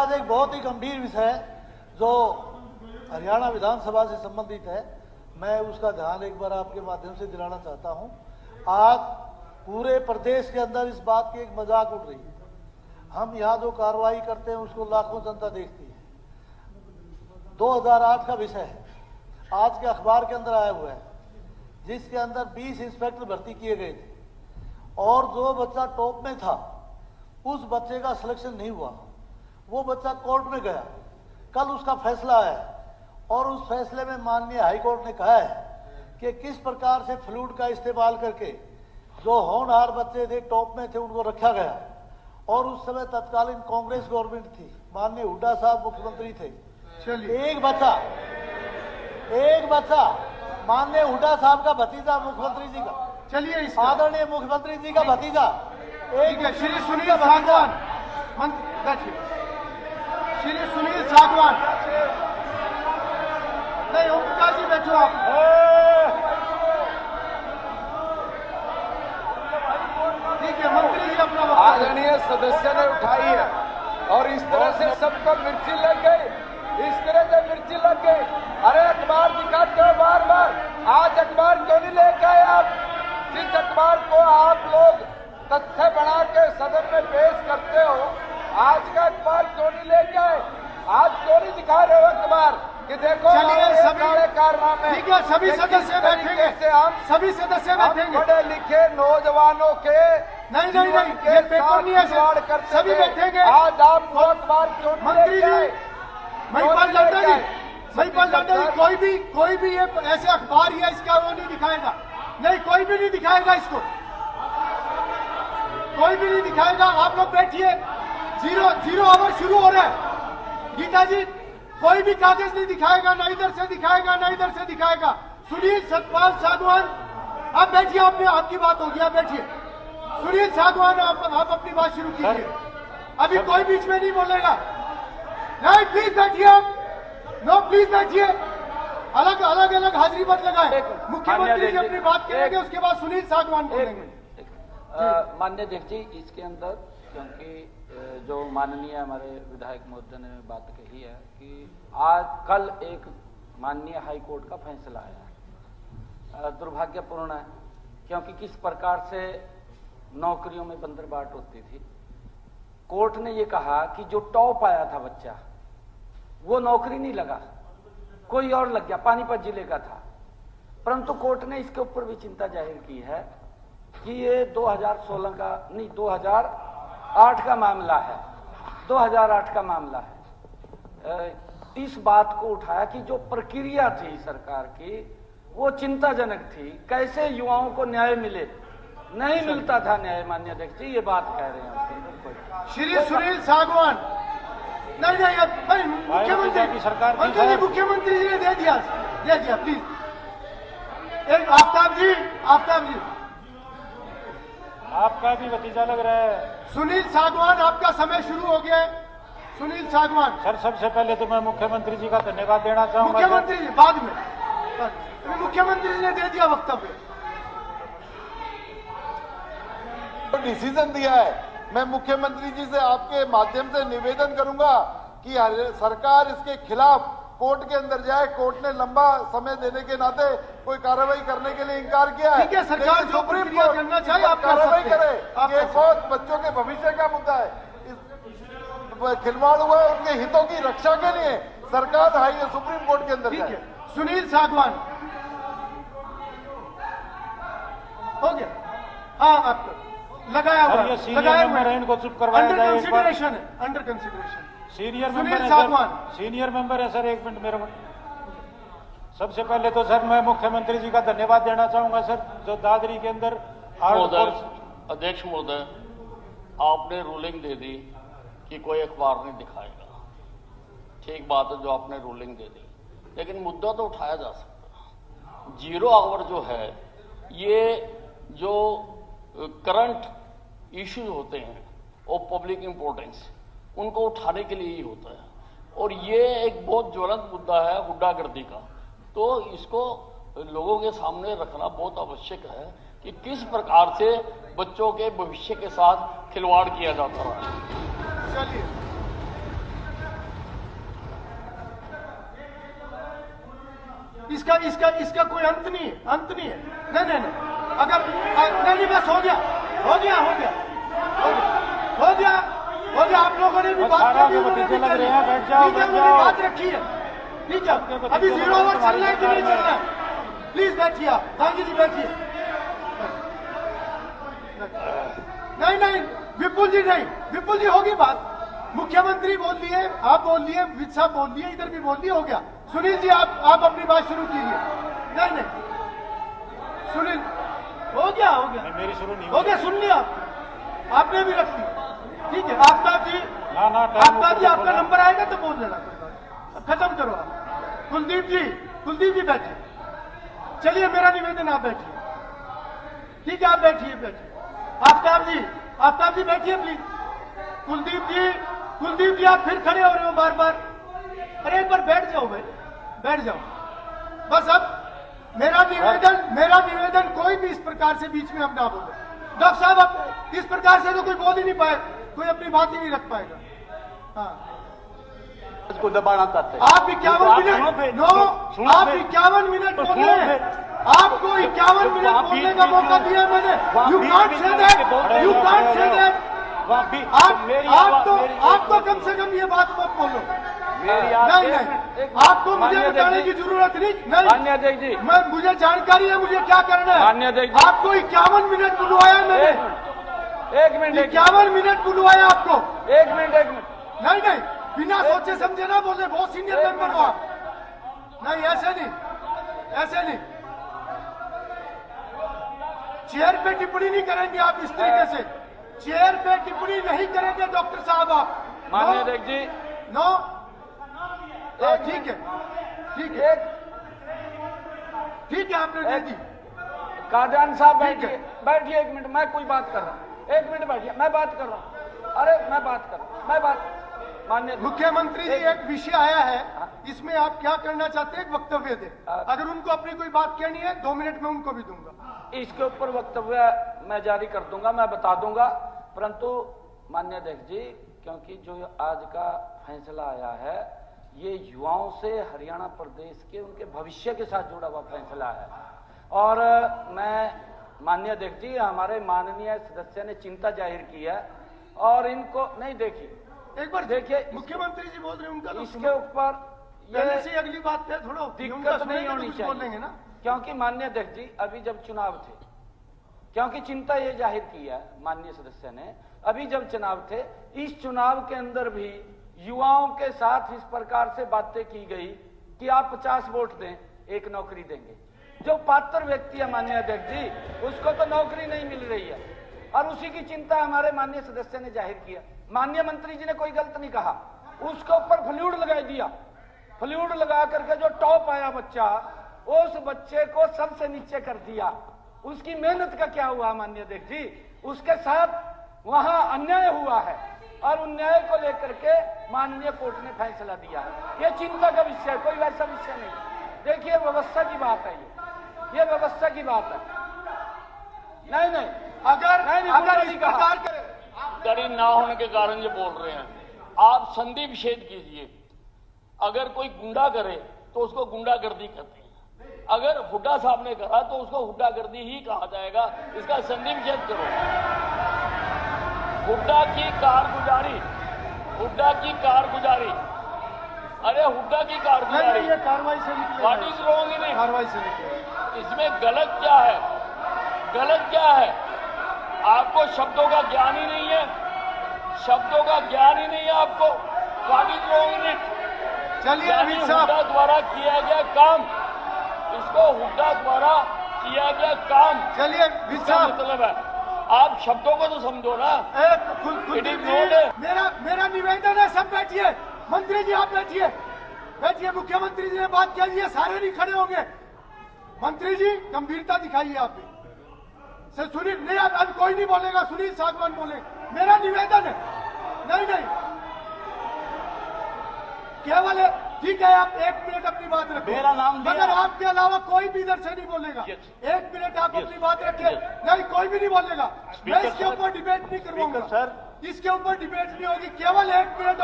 आज एक बहुत ही गंभीर विषय है जो हरियाणा विधानसभा से संबंधित है। मैं उसका ध्यान एक बार आपके माध्यम से दिलाना चाहता हूं। आज पूरे प्रदेश के अंदर इस बात की एक मजाक उड़ रही है। हम यहाँ जो कार्रवाई करते हैं उसको लाखों जनता देखती है। 2008 का विषय है, आज के अखबार के अंदर आया हुआ है, जिसके अंदर 20 इंस्पेक्टर भर्ती किए गए थे और जो बच्चा टॉप में था उस बच्चे का सिलेक्शन नहीं हुआ। वो बच्चा कोर्ट में गया, कल उसका फैसला आया और उस फैसले में माननीय हाईकोर्ट ने कहा है कि किस प्रकार से फ्लूड का इस्तेमाल करके जो होनहार बच्चे थे, टॉप में थे, उनको रखा गया। और उस समय तत्कालीन कांग्रेस गवर्नमेंट थी, माननीय हुड्डा साहब मुख्यमंत्री थे। एक बच्चा माननीय हुड्डा साहब का भतीजा, मुख्यमंत्री जी का, चलिए आदरणीय मुख्यमंत्री जी का भतीजा, श्री सुनील सागवान, श्री सुनील सागवान, नहीं ओमप्रकाश जी बैठो आप। ठीक है, मंत्री जी अपना आदरणीय सदस्य ने उठाई है और इस तरह से सबको मिर्ची लग गई, इस तरह से मिर्ची लग गई। अरे अखबार दिखाते हो बार बार, आज अखबार क्यों नहीं लेके आए आप? जिस अखबार को आप लोग तथ्य बना के सदन में पेश करते हो, आज का अखबार क्यों नहीं लेके आए? आज क्यों नहीं दिखा रहे हो अखबार कि देखो सभी कारनामे? ठीक है, सभी सदस्य बैठेंगे, हम सभी सदस्य बैठेंगे। पढ़े लिखे नौजवानों के नहीं, ये पेपर नहीं है, सभी बैठेंगे। आज आप अखबार क्यों नहीं मंत्री लेके आए? जी, महिपाल लाडा जी, कोई भी ये ऐसे अखबार ही है, इसका वो नहीं दिखाएगा। नहीं, कोई भी नहीं दिखाएगा इसको, कोई भी नहीं दिखाएगा। आप लोग बैठिए, 0 आवर शुरू हो रहा है। गीता जी, कोई भी कागज नहीं दिखाएगा, ना इधर से दिखाएगा ना इधर से दिखाएगा। सुनील सतपाल सागवान, आप बैठिए, आपकी बात होगी, आप बैठिए। सुनील सागवान, आप अपनी बात शुरू कीजिए। अभी कोई बीच में नहीं बोलेगा। नहीं, प्लीज बैठिए आप। नो, प्लीज बैठिए। अलग हाजिरी मत लगाए। मुख्यमंत्री जी अपनी बात करेंगे, उसके बाद सुनील सागवान बोलेंगे। मान्य अध्यक्ष जी, इसके अंदर क्योंकि जो माननीय हमारे विधायक महोदय ने बात कही है कि आज कल एक माननीय हाई कोर्ट का फैसला आया, दुर्भाग्यपूर्ण है, क्योंकि किस प्रकार से नौकरियों में बंदरबाट होती थी। कोर्ट ने ये कहा कि जो टॉप आया था बच्चा, वो नौकरी नहीं लगा, कोई और लग गया, पानीपत जिले का था। परंतु कोर्ट ने इसके ऊपर भी चिंता जाहिर की है कि ये 2016 का नहीं, 2008 का मामला है, 2008 का मामला है। इस बात को उठाया कि जो प्रक्रिया थी सरकार की वो चिंताजनक थी, कैसे युवाओं को न्याय मिले, नहीं मिलता था न्याय। माननीय अध्यक्ष जी, ये बात कह रहे हैं श्री सुनील सागवान। नहीं, मुख्यमंत्री जी ने दे दिया, प्लीज। एक आफ्ताब जी, आपका भी भतीजा लग रहा है। सुनील सागवान, आपका समय शुरू हो गया है। सुनील सागवान सर, सबसे पहले तो मैं मुख्यमंत्री जी का धन्यवाद देना चाहूंगा। मुख्यमंत्री जी बाद में, मुख्यमंत्री जी ने दे दिया वक्तव्य, डिसीजन दिया है। मैं मुख्यमंत्री जी से आपके माध्यम से निवेदन करूंगा कि सरकार इसके खिलाफ कोर्ट के अंदर जाए। कोर्ट ने लंबा समय देने के नाते कोई कार्रवाई करने के लिए इनकार किया है। ठीक है, सरकार जो प्रक्रिया करना चाहिए आप कार्रवाई करे। ये बहुत बच्चों के भविष्य का मुद्दा है। खिलवाड़ हुआ है, उनके हितों की रक्षा के लिए सरकार सुप्रीम कोर्ट के अंदर जाए। सुनील सागवान हो गया। हाँ, आपको लगाया हुआ, इनको चुप करवाया जाए। अंडर कंसिडरेशन सीनियर मेंबर है सर। एक मिनट मेरे को, सबसे पहले तो सर मैं मुख्यमंत्री जी का धन्यवाद देना चाहूंगा सर, जो दादरी के अंदर अध्यक्ष महोदय, आपने रूलिंग दे दी कि कोई अखबार नहीं दिखाएगा। ठीक बात है, जो आपने रूलिंग दे दी, लेकिन मुद्दा तो उठाया जा सकता। 0 आवर जो है, ये जो करंट इश्यूज होते हैं और पब्लिक इंपॉर्टेंस, उनको उठाने के लिए ही होता है। और ये एक बहुत ज्वलंत मुद्दा है गुंडागर्दी का, तो इसको लोगों के सामने रखना बहुत आवश्यक है कि किस प्रकार से बच्चों के भविष्य के साथ खिलवाड़ किया जाता रहा है। चलिए इसका इसका इसका कोई अंत नहीं है, अंत नहीं है। नहीं नहीं नहीं, अगर नहीं बस हो गया हो गया हो गया हो गया हो गया। आप लोगों ने भी बात रखी है, बात रखी है, ठीक है। अभी 0 ओवर चलना है कि नहीं चलना है? प्लीज बैठिए आप, गांधी जी बैठिए। नहीं नहीं विपुल जी नहीं, विपुल जी होगी बात। मुख्यमंत्री बोल दिए, आप बोल दिए, विद साहब बोल दिए, इधर भी बोल दिए, हो गया। सुनील जी आप अपनी बात शुरू कीजिए। नहीं नहीं सुनील, हो गया हो गया, मेरी शुरू नहीं हो गया, सुन लिया आपने भी रख दी, ठीक है। आफ्ताब जी, आफ्ताब जी आपका नंबर आएगा तो बोल देना, खत्म करो आप। कुलदीप जी बैठिए, चलिए मेरा निवेदन आप बैठिए, ठीक है, आप बैठिए बैठिए। आफ्ताब जी बैठिए प्लीज। कुलदीप जी आप फिर खड़े हो रहे हो बार बार, अरे एक बार बैठ जाओ भाई, बैठ जाओ बस। अब मेरा निवेदन कोई भी इस प्रकार से बीच में अब ना बोले। डॉक्टर साहब अब इस प्रकार से तो कोई बोल ही नहीं पाए, कोई अपनी बात ही नहीं रख पाएगा। हाँ को दबाना चाहते हैं आप 51 मिनट, नो आप 51 मिनट बोले, आपको 51 मिनट बोलने का मौका दिया मैंने। You can't say that, you can't say that. आप तो कम से कम ये बात मत बोलो। नहीं आपको मुझे बताने की जरूरत नहीं। माननीय अध्यक्ष जी, मुझे जानकारी है मुझे क्या करना है। माननीय अध्यक्ष जी, आपको 51 मिनट बुलवाया मैंने, 1 मिनट 51 मिनट बुलवाया आपको। 1 मिनट नहीं बिना सोचे समझे ना बोले, बहुत सीनियर मेंबर हो आप। नहीं ऐसे नहीं चेयर पे टिप्पणी नहीं करेंगे आप इस तरीके से, चेयर पे टिप्पणी नहीं करेंगे डॉक्टर साहब आप। माननीय अध्यक्ष जी, नो ठीक है आपने दे दी। कादियान साहब बैठिए 1 मिनट, मैं कोई बात कर रहा हूँ, 1 मिनट बैठिए, मैं बात कर रहा हूँ। अरे मैं बात कर रहा हूँ, माननीय मुख्यमंत्री जी एक विषय आया है, इसमें आप क्या करना चाहते हैं, एक वक्तव्य दे। अगर उनको अपनी कोई बात कहनी है 2 मिनट में उनको भी दूंगा। इसके ऊपर वक्तव्य मैं जारी कर दूंगा, मैं बता दूंगा। परंतु माननीय अध्यक्ष जी, क्योंकि जो आज का फैसला आया है ये युवाओं से हरियाणा प्रदेश के उनके भविष्य के साथ जुड़ा हुआ फैसला है, और मैं माननीय अध्यक्ष जी, हमारे माननीय सदस्य ने चिंता जाहिर की है, और इनको नहीं देखिए, एक बार देखिए, मुख्यमंत्री जी बोल रहे हैं उनका, इसके ऊपर पहले से अगली बात है, थोड़ा दिक्कत नहीं होनी चाहिए बोलेंगे ना। क्योंकि माननीय अध्यक्ष जी, अभी जब चुनाव थे, क्योंकि चिंता ये जाहिर की है माननीय सदस्य ने, अभी जब चुनाव थे, इस चुनाव के अंदर भी युवाओं के साथ इस प्रकार से बातें की गई कि आप 50 वोट दें, 1 नौकरी देंगे। जो पात्र व्यक्ति है माननीय अध्यक्ष जी, उसको तो नौकरी नहीं मिल रही है, और उसी की चिंता हमारे माननीय सदस्य ने जाहिर किया। माननीय मंत्री जी ने कोई गलत नहीं कहा, उसके ऊपर फ्लूड लगा दिया, फ्लूड लगा करके जो टॉप आया बच्चा, उस बच्चे को सबसे नीचे कर दिया। उसकी मेहनत का क्या हुआ माननीय अध्यक्ष जी? उसके साथ वहां अन्याय हुआ है, और अन्याय को लेकर के माननीय कोर्ट ने फैसला दिया है। ये चिंता का विषय, कोई वैसा विषय नहीं। देखिए व्यवस्था की बात है, ये व्यवस्था की बात है। नहीं अगर इस प्रकार कड़ी ना होने के कारण ये बोल रहे हैं। आप संधि विच्छेद कीजिए। अगर कोई गुंडा करे तो उसको गुंडागर्दी कहते हैं, अगर हुड्डा साहब ने करा तो उसको हुड्डागर्दी ही कहा जाएगा। इसका संधि विच्छेद करो। हुड्डा की कारगुजारी, अरे हुड्डा की कारगुजारी, ये कार्रवाई से निकले, what is wrong in it? कार्रवाई से निकले। इसमें गलत क्या है? गलत क्या है? आपको शब्दों का ज्ञान ही नहीं है, शब्दों का ज्ञान ही नहीं है आपको। What is wrong in it? चलिए हुड्डा द्वारा किया गया काम, इसको हुड्डा द्वारा किया गया काम, चलिए मतलब है। आप शब्दों को तो समझो ना। मेरा निवेदन है, सब बैठिए। मंत्री जी आप बैठिए। मुख्यमंत्री जी ने बात कह दी है, सारे नहीं खड़े होंगे। मंत्री जी गंभीरता दिखाइए आप भी। सुनील नहीं, अब कोई नहीं बोलेगा, सुनील सागवान बोलेगा। मेरा निवेदन है। नहीं केवल ठीक है, आप 1 मिनट अपनी बात रखें। मेरा नाम मगर आपके अलावा कोई भी इधर से नहीं बोलेगा। 1 मिनट आप अपनी बात रखें। नहीं, कोई भी नहीं बोलेगा। मैं इसके ऊपर डिबेट नहीं करवाऊंगा सर, इसके ऊपर डिबेट नहीं होगी। केवल 1 minute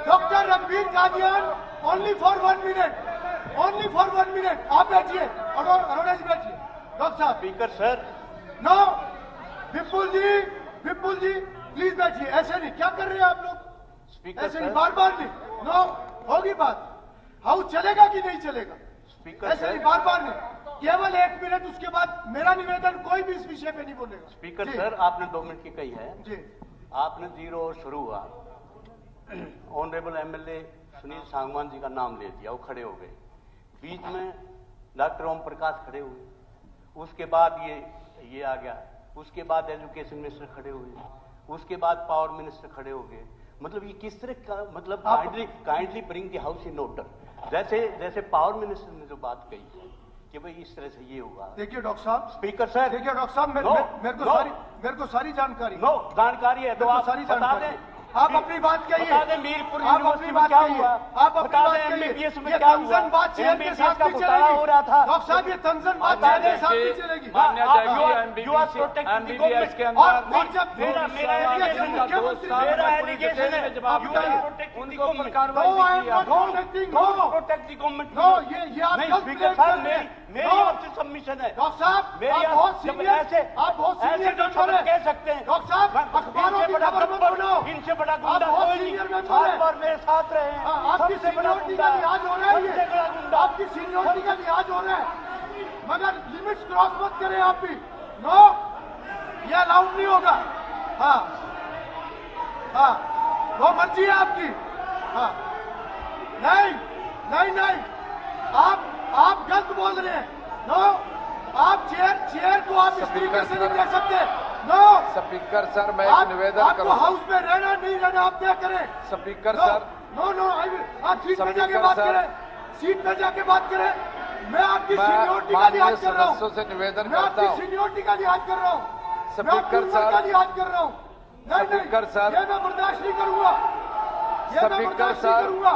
doctor Ranbir Kadian, only for 1 minute. Only for 1 minute. आप बैठिए, अरोड़ा जी बैठिए। डॉक्टर साहब। Speaker sir. No, Vipul ji please बैठिए। ऐसे नहीं, क्या कर रहे हैं आप लोग? स्पीकर ऐसे नहीं, सर। बार बार नहीं। नो, होगी बात। हाउस चलेगा कि नहीं चलेगा? स्पीकर ऐसे नहीं, बार बार नहीं। केवल 1 मिनट, उसके बाद मेरा निवेदन, कोई भी इस विषय पे नहीं बोलेगा। स्पीकर जी। सर, आपने 2 मिनट की कही है जी। आपने 0 और शुरू हुआ। ऑनरेबल एमएलए सुनील सांगवान जी का नाम ले दिया, वो खड़े हो गए। बीच में डॉक्टर ओम प्रकाश खड़े हुए। उसके बाद ये आ गया। उसके बाद एजुकेशन मिनिस्टर खड़े हुए। उसके बाद पावर मिनिस्टर खड़े हो गए। मतलब ये किस तरह का, मतलब kindly bring the house in order. जैसे पावर मिनिस्टर ने जो बात कही कि भाई इस तरह से ये हुआ। देखिए डॉक्टर साहब। Speaker sir. देखिए डॉक्टर साहब, मेरे को सारी जानकारी। नो, जानकारी है तो आप सारी बता जानकारी। दें। आप अपनी बात कहिए। बता दें मीरपुर आप अपनी यूनिवर्सिटी में बात क्या कहिए। हुआ। आप अपनी बता बात दें कहिए। एमबीबीएस में ये क्या हुआ। तंजन बात चेयर के MBBS साथ का भी घोटाला चलेगी। हो रहा था। डॉक्टर साहब, ये तंजन बात मान्य चेयर के साथ भी देखिए, चलेगी। मान्य आप- देखिए, you are MBBS protecting the MBBS के government। अंदर और जब मेरा allegation allegation का है, मुख्यमंत्री मेरा साहब allegation है, आप you are बताइए। protecting the उनको पर government। कार्रवाई No, I भी am की not आप। protecting, Don't no। protect the government। No, ये आप नहीं, गलत स्पीकर प्लेट साहब, कर रहे हैं। मेरी नो। आपसे सबमिशन है। डॉक्टर साहब, मेरी आप आप- बहुत जब सीनियर, ऐसे- आप बहुत ऐसे सीनियर जो मेंबर शब्द हैं। कह सकते हैं। डॉक्टर साहब, अखबारों इनसे की बड़ा खबर मत गब्बर, बोलो। इनसे बड़ा आप गुंडा बहुत कोई सीनियर नहीं। मेंबर हैं। बार मेरे साथ रहे हैं। आपकी सबसे बड़ा सीनियोरिटी का गुंडा, लिहाज हो रहा है सबसे बड़ा ये। गुंडा। आपकी सीनियोरिटी का लिहाज हो रहा है, मगर लिमिट्स क्रॉस मत करें आप भी। नो, ये अलाउड नहीं होगा। हाँ, वो मर्जी है आपकी। हाँ, नहीं, आप गलत बोल रहे हैं। नो, आप चेयर को आप इस तरीके से नहीं दे सकते। नो, स्पीकर सर, मैं एक आप निवेदन आपको करूंगा। हाउस में रहना नहीं रहना आप तय करें। Speaker no, sir. नो, आप सीट पे जाके स्पीकर बात सर। करें। सीट पे जाके बात करें। मैं आपकी मैं सीनियोरिटी का माननीय लिहाज कर रहा हूँ। सदस्यों से निवेदन मैं करता आपकी हूँ। सीनियोरिटी का लिहाज कर रहा हूँ। मैं आपकी स्पीकर उम्र सर। का लिहाज कर रहा हूँ। नहीं, स्पीकर सर। ये मैं बर्दाश्त नहीं करूंगा। ये मैं स्पीकर बर्दाश्त नहीं सर। करूंगा।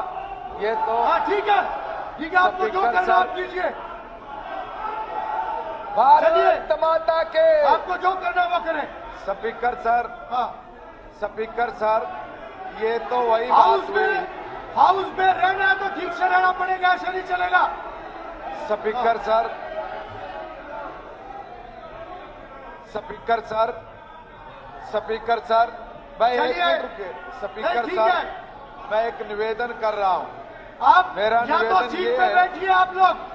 ये तो हाँ, ठीक है, आपको जो स्पीकर करना सर। आप कीजिए। भारत माता के। आपको जो करना वो करें। स्पीकर सर, हाँ, स्पीकर सर, ये तो वही हाउस बात हुई। में रहना है तो ठीक से रहना पड़ेगा, ऐसे नहीं चलेगा। Speaker sir, speaker sir, speaker sir, मैं एक चलिए। मिनट रुकिए। स्पीकर नहीं, ठीक सर, है। मैं एक निवेदन कर रहा हूं। आप मेरा या तो निवेदन सीट ये पे है। बैठिए आप लोग।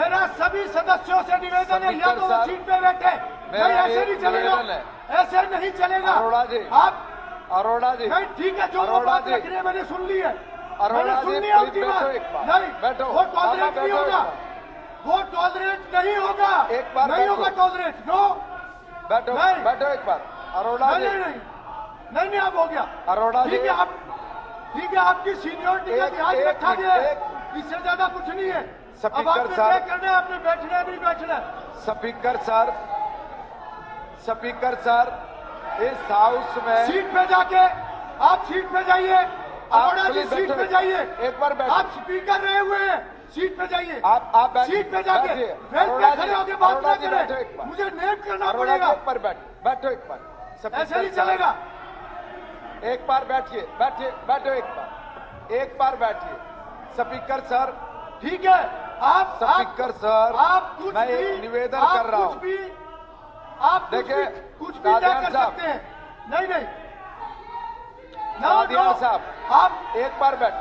मेरा सभी सदस्यों से निवेदन है, या स्पीकर तो वो साहब, सीट पे बैठे। मेरा नहीं, ऐसे एक नहीं चलेगा। निवेदन है। ऐसे नहीं चलेगा। अरोड़ा जी। आप अरोड़ा जी, नहीं, ठीक है, जो वो अरोड़ा बात जी। रख रहे हैं मैंने सुन ली है। अरोड़ा मैंने सुन जी, लिया प्लीज उनकी बैठो बात। एक बार। नहीं, बैठो। वो टॉलरेट बाबा, नहीं बैठो होगा। एक वो टॉलरेट नहीं होगा। एक बार नहीं बैठो। होगा टॉलरेट। नो, बैठो, नहीं। बैठो एक बार। अरोड़ा नहीं, जी, नहीं, आप हो गया। अरोड़ा जी। ठीक है, ठीक है, आपकी सीनियोरिटी का एक- लिहाज एक रखा मिनट, गया है। एक- इससे ज्यादा कुछ नहीं है। अब स्पीकर आपने साहब। तय करना है, आपने बैठना है, नहीं बैठना है। स्पीकर सर, स्पीकर सर, इस हाउस में सीट पे जाके आप सीट पे जाइए। अरोड़ा जी, प्लीज सीट बैठो। पे जाइए। एक बार बैठो। आप स्पीकर रहे हुए हैं, सीट पे जाइए। आप बैठिए। सीट पे जाके बैठिए। बेंच अरोड़ा पे जी, खड़े होकर बात अरोड़ा ना जी, बैठो एक करें। बार। मुझे नेम करना अरोड़ा जी, पड़ेगा। एक बार बैठो एक बार। स्पीकर ऐसे नहीं साहब, चलेगा। एक बार बैठिए, बैठो एक बार। एक बार बैठिए। स्पीकर सर, ठीक है, आप स्पीकर सर, आप कुछ मैं भी एक निवेदन आप कर रहा कुछ हूं। भी आप देखिए, कुछ भी तय कादियान कर साहब। सकते हैं। नहीं, कादियान साहब, आप एक बार बैठ।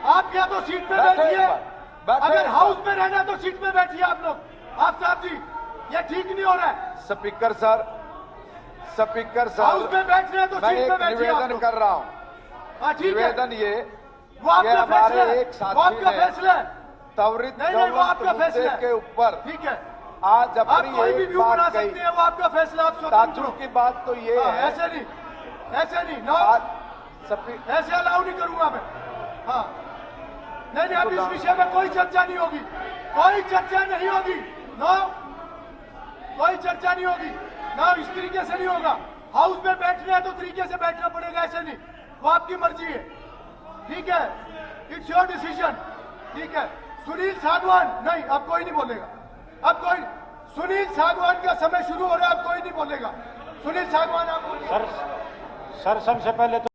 आप या तो सीट पे बैठो एक बैठिए। बार, बैठो अगर एक हाउस बार। में रहना है तो सीट पे बैठिए आप लोग। आप साहब जी, ये ठीक नहीं हो रहा है। Speaker sir, speaker house sir, में बैठ रहे हैं तो मैं सीट पे एक बैठिए आप निवेदन लोग। कर रहा हूं। हाँ, ठीक है, निवेदन ये वो आपका कि फैसला हमारे है। एक वो साथी आपका ने फैसला है। त्वरित नहीं, वो गवर्नमेंट आपका फैसला मुद्दे है। के ऊपर ठीक है, आज आप अपनी कोई भी एक व्यू बना बात सकते कही। हैं, वो आपका फैसला। आप स्वतंत्र ताजुब हो। की बात तो ये हाँ, है, ऐसे नहीं, नो, आज ऐसे अलाउ नहीं करूंगा मैं। हाँ, नहीं, अब इस विषय में कोई चर्चा नहीं होगी। कोई चर्चा नहीं होगी। नो, कोई चर्चा नहीं होगी। ना, इस तरीके से नहीं होगा। हाउस में बैठना है तो तरीके से बैठना पड़ेगा, ऐसे नहीं। वो आपकी मर्जी है। ठीक है, इट्स योर डिसीजन। ठीक है, सुनील सागवान, नहीं, अब कोई नहीं बोलेगा। अब कोई, सुनील सागवान का समय शुरू हो रहा है, अब कोई नहीं बोलेगा। सुनील सागवान, आप बोलिए। सर सबसे पहले तो